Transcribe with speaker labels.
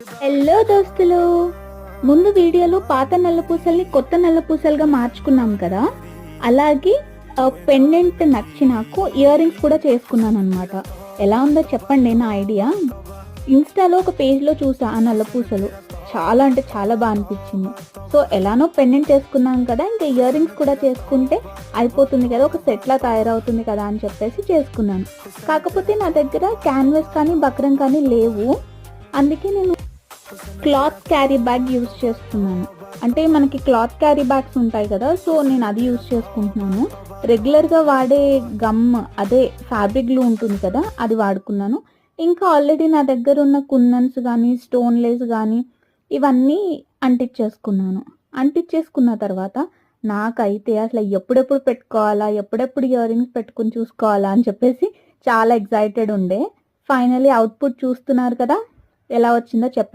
Speaker 1: Hello దోస్తులు, ముందు వీడియోలో పాత నల్ల పూసల్ని కొత్త నల్ల పూసలుగా మార్చుకున్నాం కదా. అలాగే పెండెంట్ నచ్చి నాకు ఇయర్ రింగ్స్ కూడా చేసుకున్నాను అనమాట. ఎలా ఉందో చెప్పండి నా ఐడియా. ఇన్స్టాలో ఒక పేజ్లో చూసా ఆ నల్ల పూసలు, చాలా అంటే చాలా బాగా అనిపించింది. సో ఎలానో పెండెంట్ చేసుకున్నాం కదా, ఇంకా ఇయర్ రింగ్స్ కూడా చేసుకుంటే అయిపోతుంది కదా, ఒక సెట్లా తయారవుతుంది కదా అని చెప్పేసి చేసుకున్నాను. కాకపోతే నా దగ్గర క్యాన్వాస్ కానీ బక్రం కానీ లేవు. అందుకే నేను క్లాత్ క్యారీ బ్యాగ్ యూజ్ చేస్తున్నాను. అంటే మనకి క్లాత్ క్యారీ బ్యాగ్స్ ఉంటాయి కదా, సో నేను అది యూజ్ చేసుకుంటున్నాను. రెగ్యులర్గా వాడే గమ్, అదే ఫ్యాబ్రిక్ గ్లూ ఉంటుంది కదా, అది వాడుకున్నాను. ఇంకా ఆల్రెడీ నా దగ్గర ఉన్న కుందన్స్ కానీ స్టోన్ లేస్ కానీ ఇవన్నీ అంటించేసుకున్నాను. అంటించేసుకున్న తర్వాత నాకైతే అసలు ఎప్పుడెప్పుడు పెట్టుకోవాలా, ఎప్పుడెప్పుడు ఇయర్ రింగ్స్ పెట్టుకుని చూసుకోవాలా అని చెప్పేసి చాలా ఎక్సైటెడ్ ఉండే. ఫైనలీ అవుట్పుట్ చూస్తున్నారు కదా, ఎలా వచ్చిందో చెప్పండి.